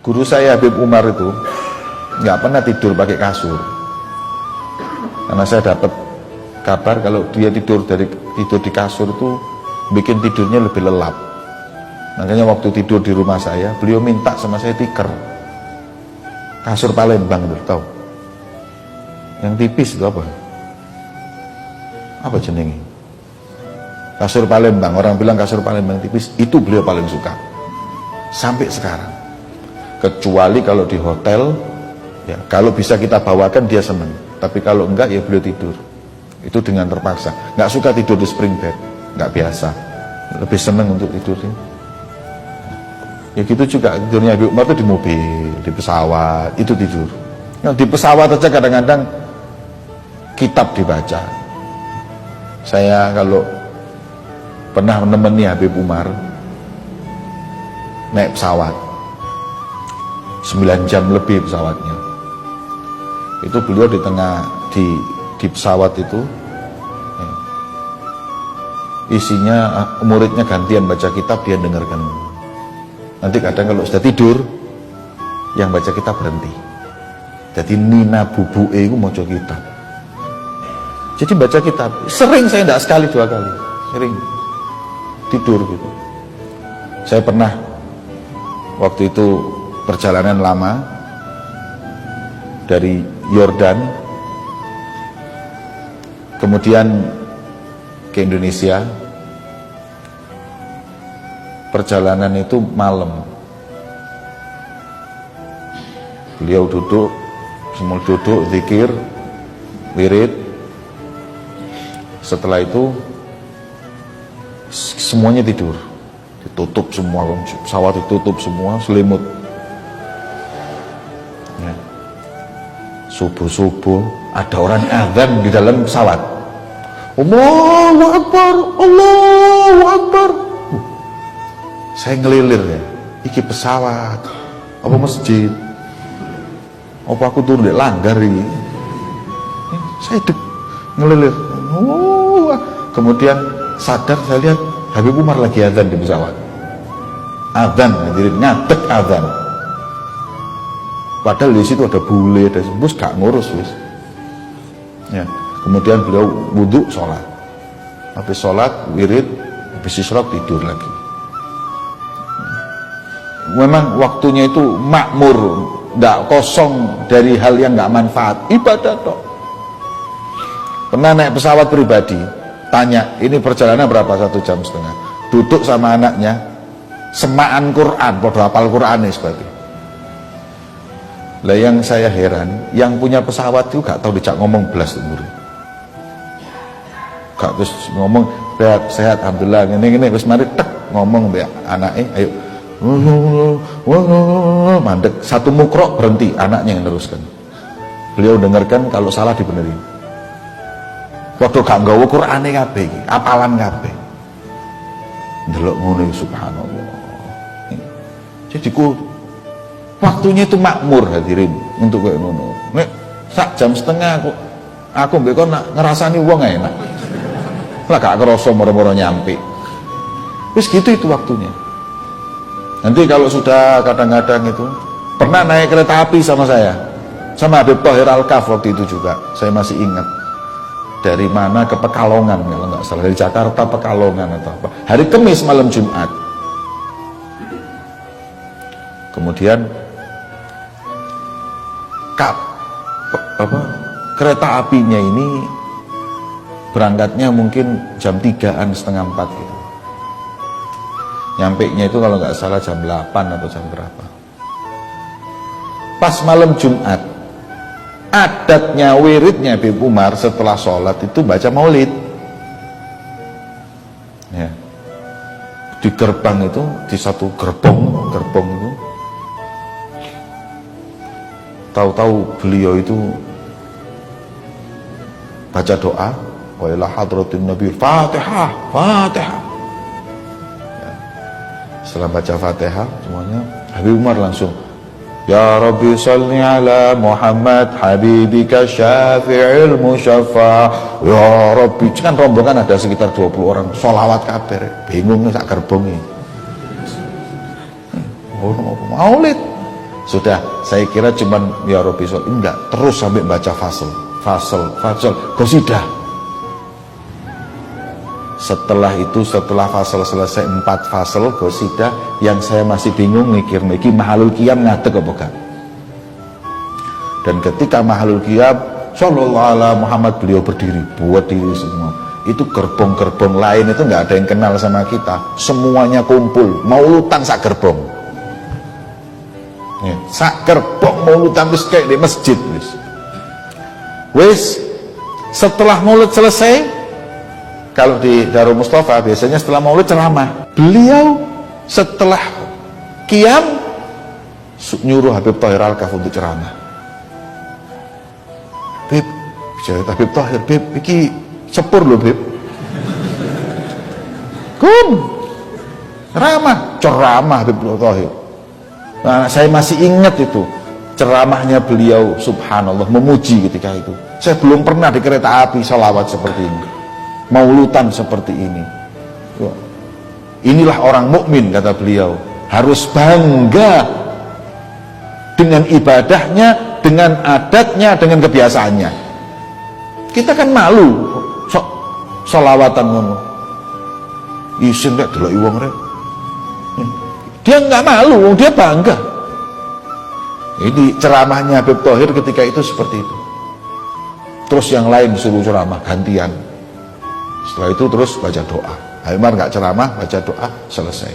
Guru saya Habib Umar itu nggak pernah tidur pakai kasur, karena saya dapat kabar kalau dia tidur di kasur itu bikin tidurnya lebih lelap. Makanya waktu tidur di rumah saya, beliau minta sama saya tikar kasur Palembang, tahu? Yang tipis itu apa jenenge? Kasur Palembang, orang bilang kasur Palembang tipis, itu beliau paling suka sampai sekarang. Kecuali kalau di hotel, ya kalau bisa kita bawakan dia senang, tapi kalau enggak ya beliau tidur itu dengan terpaksa. Nggak suka tidur di spring bed, nggak biasa, lebih senang untuk tidur ya gitu juga tidurnya Habib Umar itu di mobil, di pesawat itu tidur. Nah, di pesawat aja kadang-kadang kitab dibaca. Saya kalau pernah menemani Habib Umar naik pesawat 9 jam lebih pesawatnya, itu beliau di tengah di pesawat itu isinya muridnya gantian baca kitab, dia dengarkan. Nanti kadang kalau sudah tidur yang baca kitab berhenti, jadi nina bubuke itu maca kitab, jadi baca kitab. Sering saya tidak sekali 2 kali, sering tidur gitu. Saya pernah waktu itu perjalanan lama dari Yordan kemudian ke Indonesia. Perjalanan itu malam, beliau duduk, semua duduk, zikir, wirid. Setelah itu semuanya tidur, ditutup semua, pesawat ditutup semua, selimut. Subuh-subuh ada orang azan di dalam pesawat, Allahu Akbar, Allahu Akbar. Saya ngelilir ya, iki pesawat apa masjid, apa aku turun di langgar ini. Saya ngelilir, kemudian sadar, saya lihat Habib Umar lagi azan di pesawat, azan, hadirin, ngadeg azan. Padahal di situ ada bule, ada bus, gak ngurus wis. Ya. Kemudian beliau wudhu, sholat. Habis sholat, wirid, habis sholat tidur lagi. Memang waktunya itu makmur, gak kosong dari hal yang gak manfaat, ibadah toh. Pernah naik pesawat pribadi, tanya, ini perjalanan berapa? 1,5 jam. Duduk sama anaknya, semaan Quran, podo hafal Quran nih sebagainya. Lah yang saya heran, yang punya pesawat itu gak tahu dicak ngomong belas umur. Gak terus ngomong sehat alhamdulillah gini wis mari tek ngomong mbek anake, ayo mandek, satu mukrok berhenti, anaknya yang teruskan. Beliau dengarkan, kalau salah dibenerin. Waktu gak nggawa Qur'ane kabeh iki, apalan kabeh. Ndelok ngono subhanallah. Jadi waktunya itu makmur, hadirin, untuk kayak ngono. Nek 1,5 jam aku mbek kon ngerasani wong enak. Lah gak kerasa moro-moro nyampe. Wis gitu itu waktunya. Nanti kalau sudah kadang-kadang itu pernah naik kereta api sama saya, sama Habib Thohir Al-Kaf waktu itu juga, saya masih ingat. Dari mana ke Pekalongan kalau nggak salah, dari Jakarta Pekalongan atau apa. Hari Kamis malam Jumat. Kemudian kereta apinya ini berangkatnya mungkin jam 3-an, setengah 4 gitu. Nyampe nya itu kalau nggak salah jam 8 atau jam berapa. Pas malam Jumat, adatnya wiridnya Habib Umar setelah sholat itu baca maulid. Ya. Di gerbang itu, di satu gerbong itu, tahu-tahu beliau itu baca doa, wa ila hadratin nabi, Fatihah. Ya. Setelah baca Fatihah semuanya, Habib Umar langsung, Ya Rabbi salli ala Muhammad habibika syafi'il musyaffa. Ya Rabbi, kan rombongan ada sekitar 20 orang, sholawat kabeh, bingung sak gerbong iki. Maulid. Sudah, saya kira cuman ya Rabbi Sholih, enggak, terus sampai baca fasal, qasidah. Setelah itu, setelah fasal selesai 4 fasal qasidah, yang saya masih bingung mikir iki mahalul qiyam ngadeg apa gak. Dan ketika mahalul qiyam sallallahu ala Muhammad, beliau berdiri, buat diri semua. Itu gerbong-gerbong lain itu nggak ada yang kenal sama kita, semuanya kumpul maulutan sak gerbong. Sak gerbong maulutan wis kayak di masjid wis. Setelah maulid selesai, kalau di Darul Mustafa biasanya setelah maulid ceramah, beliau setelah qiyam nyuruh Habib Thohir Al-Kaf untuk ceramah. Bib, jadi Habib Thohir, Bib, iki sepur loh Bib, ceramah Habib Thohir. Nah, saya masih ingat itu ceramahnya beliau, subhanallah, memuji ketika itu. Saya belum pernah di kereta api sholawat seperti ini, maulutan seperti ini. Inilah orang mukmin, kata beliau, harus bangga dengan ibadahnya, dengan adatnya, dengan kebiasaannya. Kita kan malu sholawatan ngono, isin rek delok wong rek. Dia nggak malu, dia bangga. Ini ceramahnya Habib Thohir ketika itu seperti itu. Terus yang lain suruh ceramah gantian. Setelah itu terus baca doa. Haimar nggak ceramah, baca doa, selesai.